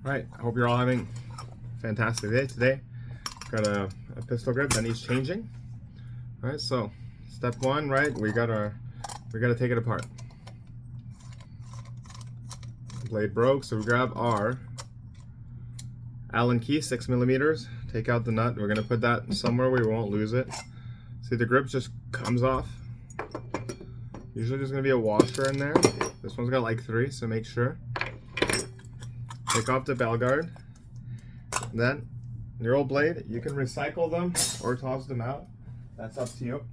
Right, I hope you're all having a fantastic day today. Got a pistol grip that needs changing. All right, so step one, right? We gotta take it apart. Blade broke, so we grab our Allen key, 6 millimeters. Take out the nut. We're gonna put that somewhere where we won't lose it. See, the grip just comes off. Usually there's gonna be a washer in there. This one's got like 3, so make sure. Take off the bell guard. Then your old blade, you can recycle them or toss them out. That's up to you.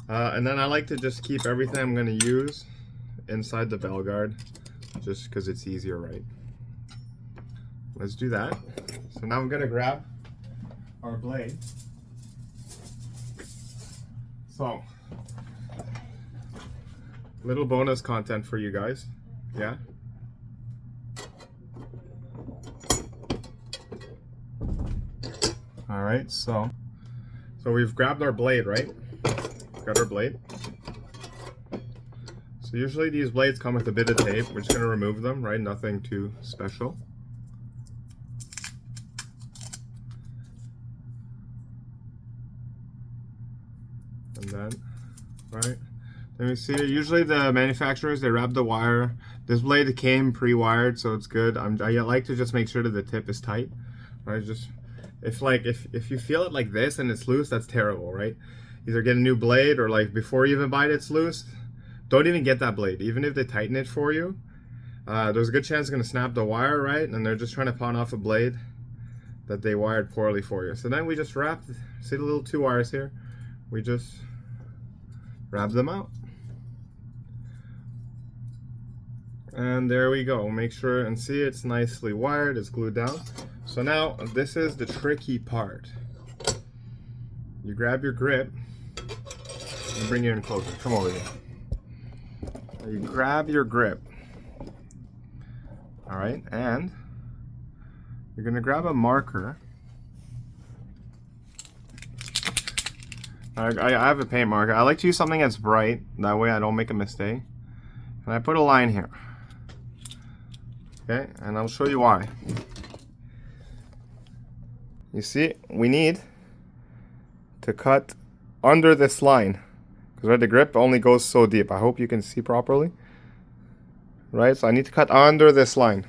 And then I like to just keep everything I'm going to use inside the bell guard, just because it's easier, right? Let's do that. So now I'm going to grab our blade. So, little bonus content for you guys, yeah? All right, so we've grabbed our blade, right? Got our blade. So usually these blades come with a bit of tape. We're just gonna remove them, right? Nothing too special. And then, right? Then we see, usually the manufacturers, they wrap the wire. This blade came pre-wired, so it's good. I like to just make sure that the tip is tight, right? Just, if you feel it like this and it's loose, that's terrible, right? Either get a new blade, or like before you even buy it, it's loose. Don't even get that blade. Even if they tighten it for you, there's a good chance it's gonna snap the wire, right? And they're just trying to pawn off a blade that they wired poorly for you. So then we just wrap, see the little 2 wires here? We just wrap them out. And there we go. Make sure and see it's nicely wired, it's glued down. So now this is the tricky part. You grab your grip and bring it in closer. Come over here. You grab your grip. All right, and you're gonna grab a marker. I have a paint marker. I like to use something that's bright. That way I don't make a mistake. And I put a line here. Okay, and I'll show you why. You see, we need to cut under this line, because right, the grip only goes so deep. I hope you can see properly. Right, so I need to cut under this line.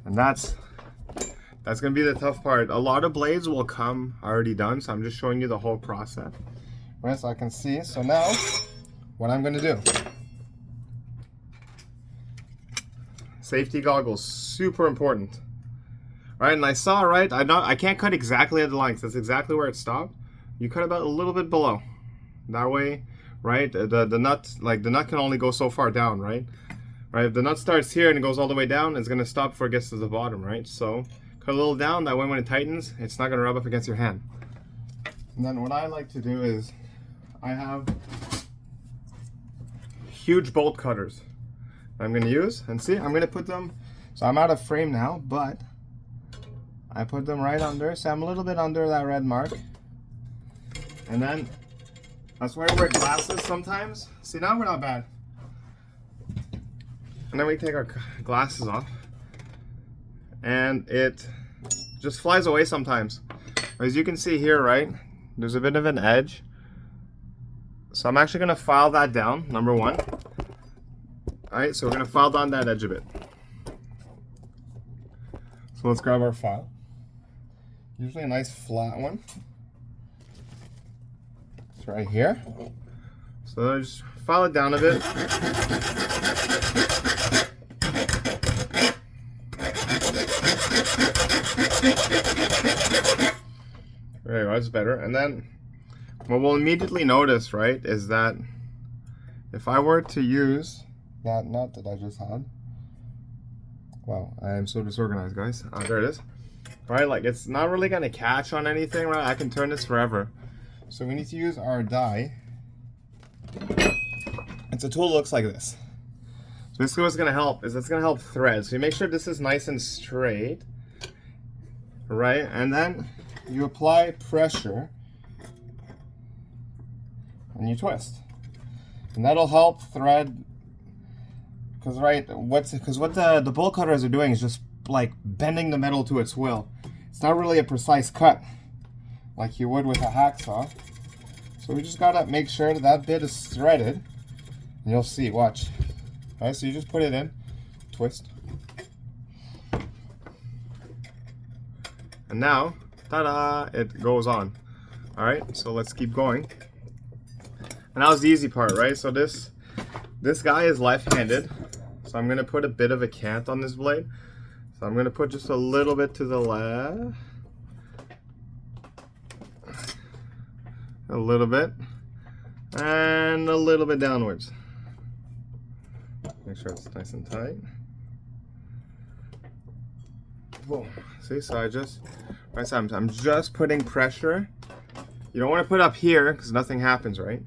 And that's gonna be the tough part. A lot of blades will come already done, so I'm just showing you the whole process. Right, so I can see. So now, what I'm gonna do. Safety goggles, super important. Right, and I saw, right, I can't cut exactly at the line, 'cause that's exactly where it stopped. You cut about a little bit below. That way, right, the nut, like the nut can only go so far down, right? Right, if the nut starts here and it goes all the way down, it's gonna stop before it gets to the bottom, right? So, cut a little down, that way when it tightens, it's not gonna rub up against your hand. And then what I like to do is, I have huge bolt cutters I'm gonna use, and see, I'm gonna put them, so I'm out of frame now, but I put them right under, so I'm a little bit under that red mark. And then, that's why I wear glasses sometimes. See, now we're not bad. And then we take our glasses off, and it just flies away sometimes. As you can see here, right, there's a bit of an edge. So I'm actually gonna file that down, number 1. All right, so we're gonna file down that edge a bit. So let's grab our file. Usually a nice flat one. It's right here. So just file it down a bit. There you go, that's better. And then what we'll immediately notice, right, is that if I were to use that nut that I just had, wow, I am so disorganized, guys. There it is. Right, like it's not really gonna catch on anything, right? I can turn this forever. So we need to use our die. It's a tool that looks like this. So basically what's gonna help is it's gonna help thread. So you make sure this is nice and straight, right? And then you apply pressure and you twist. And that'll help thread Because what the bolt cutters are doing is just like bending the metal to its will. It's not really a precise cut like you would with a hacksaw. So we just gotta make sure that that bit is threaded. And you'll see, watch. Alright, so you just put it in, twist. And now, ta-da, it goes on. Alright, so let's keep going. And that was the easy part, right? So this guy is left-handed. So I'm gonna put a bit of a cant on this blade. So I'm gonna put just a little bit to the left. A little bit. And a little bit downwards. Make sure it's nice and tight. Boom. See, so I'm just putting pressure. You don't want to put up here because nothing happens, right?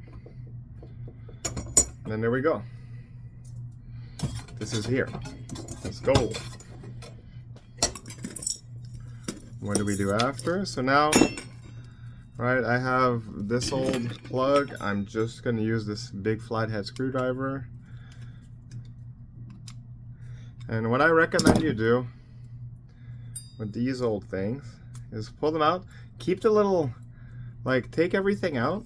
And then there we go. This is here. Let's go. What do we do after? So now, right, I have this old plug. I'm just going to use this big flathead screwdriver. And what I recommend you do with these old things is pull them out. Keep the little, like, take everything out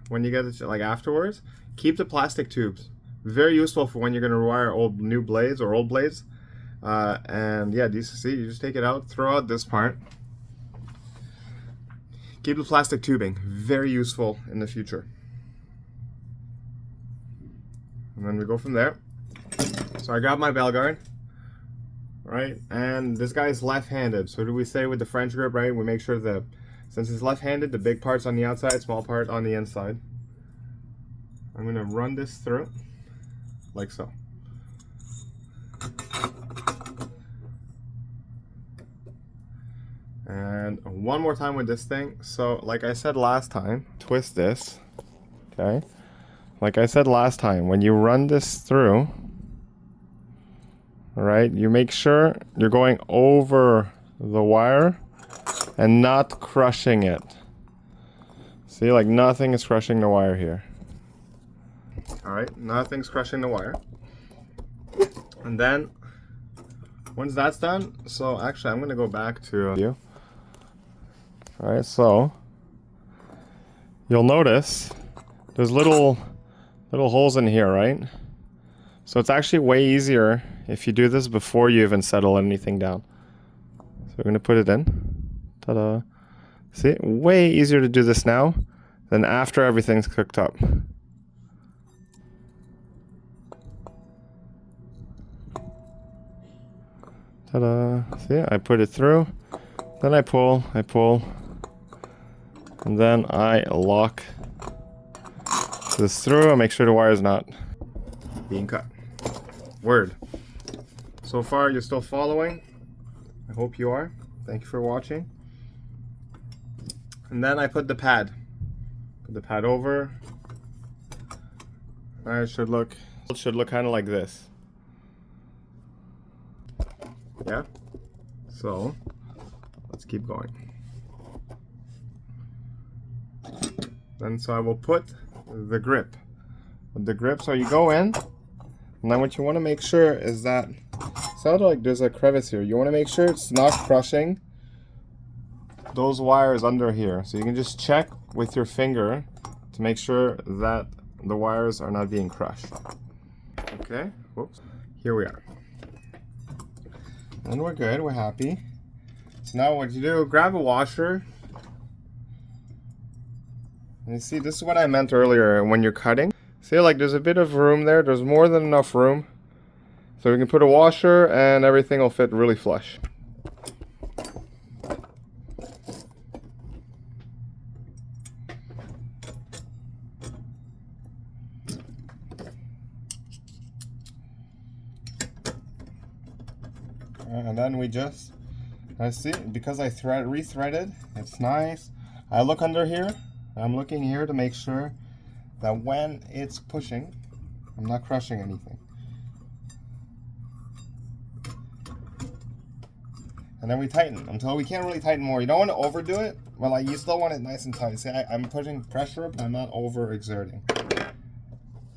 when you get it, like, afterwards. Keep the plastic tubes. Very useful for when you're going to rewire new blades or old blades. And yeah, you see, you just take it out, throw out this part. Keep the plastic tubing. Very useful in the future. And then we go from there. So I grab my bell guard. Right, and this guy is left-handed. So do we say with the French grip, right? We make sure that since it's left-handed, the big part's on the outside, small part on the inside. I'm gonna run this through, like so. And one more time with this thing. So, like I said last time, twist this. Okay. Like I said last time, when you run this through. Alright, you make sure you're going over the wire and not crushing it. See, like nothing is crushing the wire here. Alright, nothing's crushing the wire. And then, once that's done, so actually I'm going to go back to you. Alright, so you'll notice there's little holes in here, right? So it's actually way easier if you do this before you even settle anything down. So we're going to put it in. Ta-da. See, way easier to do this now than after everything's cooked up. Ta-da. See, I put it through, then I pull, and then I lock this through and make sure the wire is not being cut. Word. So far, you're still following. I hope you are. Thank you for watching. And then I put the pad. Put the pad over. It should look kind of like this. Yeah. So let's keep going. Then so I will put the grip. With the grip, so you go in. And then what you want to make sure is that, sounds like there's a crevice here. You want to make sure it's not crushing those wires under here. So you can just check with your finger to make sure that the wires are not being crushed. Okay, whoops. Here we are. And we're good, we're happy. So now what you do, grab a washer. And you see, this is what I meant earlier when you're cutting. See, like there's a bit of room there. There's more than enough room. So we can put a washer and everything will fit really flush. And then we just, I see, because I re-threaded, it's nice. I look under here. I'm looking here to make sure that when it's pushing, I'm not crushing anything. And then we tighten until we can't really tighten more. You don't want to overdo it, but like you still want it nice and tight. See, I'm putting pressure, but I'm not over exerting.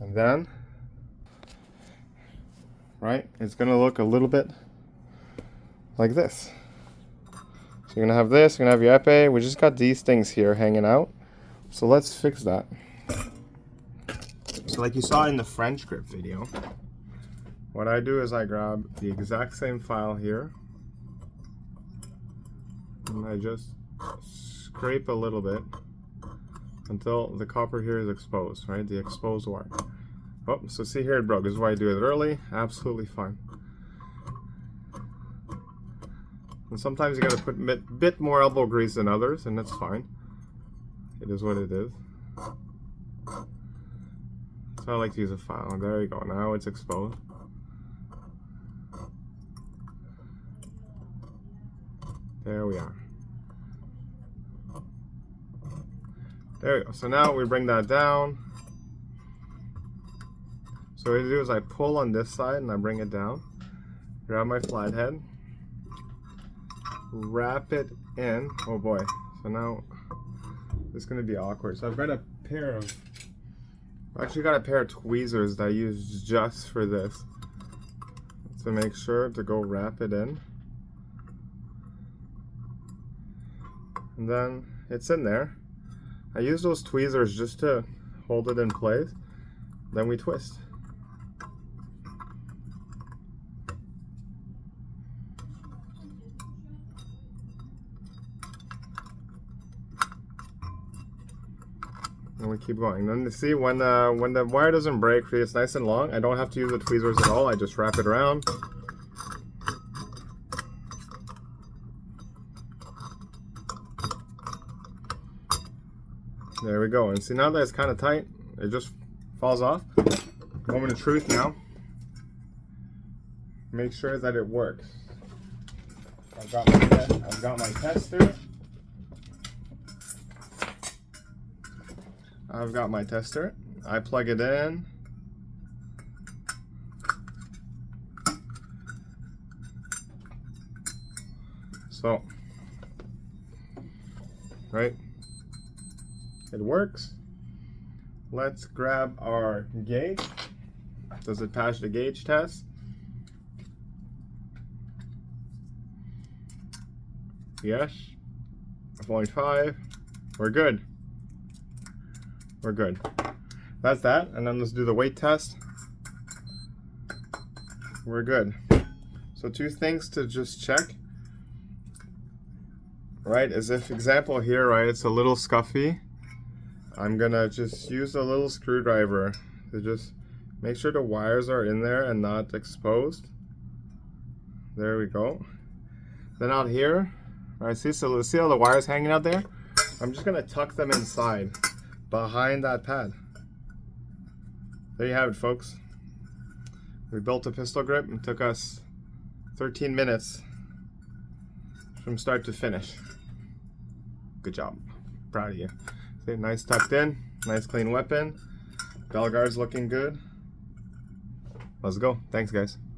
And then right, it's gonna look a little bit like this. So you're gonna have this, you're gonna have your epee. We just got these things here hanging out. So let's fix that. So like you saw in the French grip video, what I do is I grab the exact same file here and I just scrape a little bit until the copper here is exposed, right? The exposed wire. Oh, so see here it broke. This is why I do it early. Absolutely fine. And sometimes you gotta put a bit more elbow grease than others, and that's fine. It is what it is. So I like to use a file. There you go. Now it's exposed. There we are. There we go. So now we bring that down. So what I do is I pull on this side and I bring it down. Grab my flathead. Wrap it in. Oh boy. So now it's going to be awkward. So I've got a pair of... I've actually got a pair of tweezers that I use just for this. So make sure to go wrap it in. And then it's in there. I use those tweezers just to hold it in place. Then we twist. And we keep going. Then you see when the wire doesn't break, it's nice and long. I don't have to use the tweezers at all. I just wrap it around. There we go. And see, now that it's kind of tight, it just falls off. Moment of truth now. Make sure that it works. I've got my tester. I've got my tester. I plug it in. So, right? It works. Let's grab our gauge. Does it pass the gauge test? Yes. 0.5. We're good. We're good. That's that. And then let's do the weight test. We're good. So two things to just check. Right, as if example here, right, it's a little scuffy. I'm gonna just use a little screwdriver to just make sure the wires are in there and not exposed. There we go. Then out here, right, see how the wires hanging out there? I'm just gonna tuck them inside behind that pad. There you have it, folks. We built a pistol grip and took us 13 minutes from start to finish. Good job. Proud of you. See, nice tucked in, nice clean weapon. Bell guard's looking good. Let's go. Thanks, guys.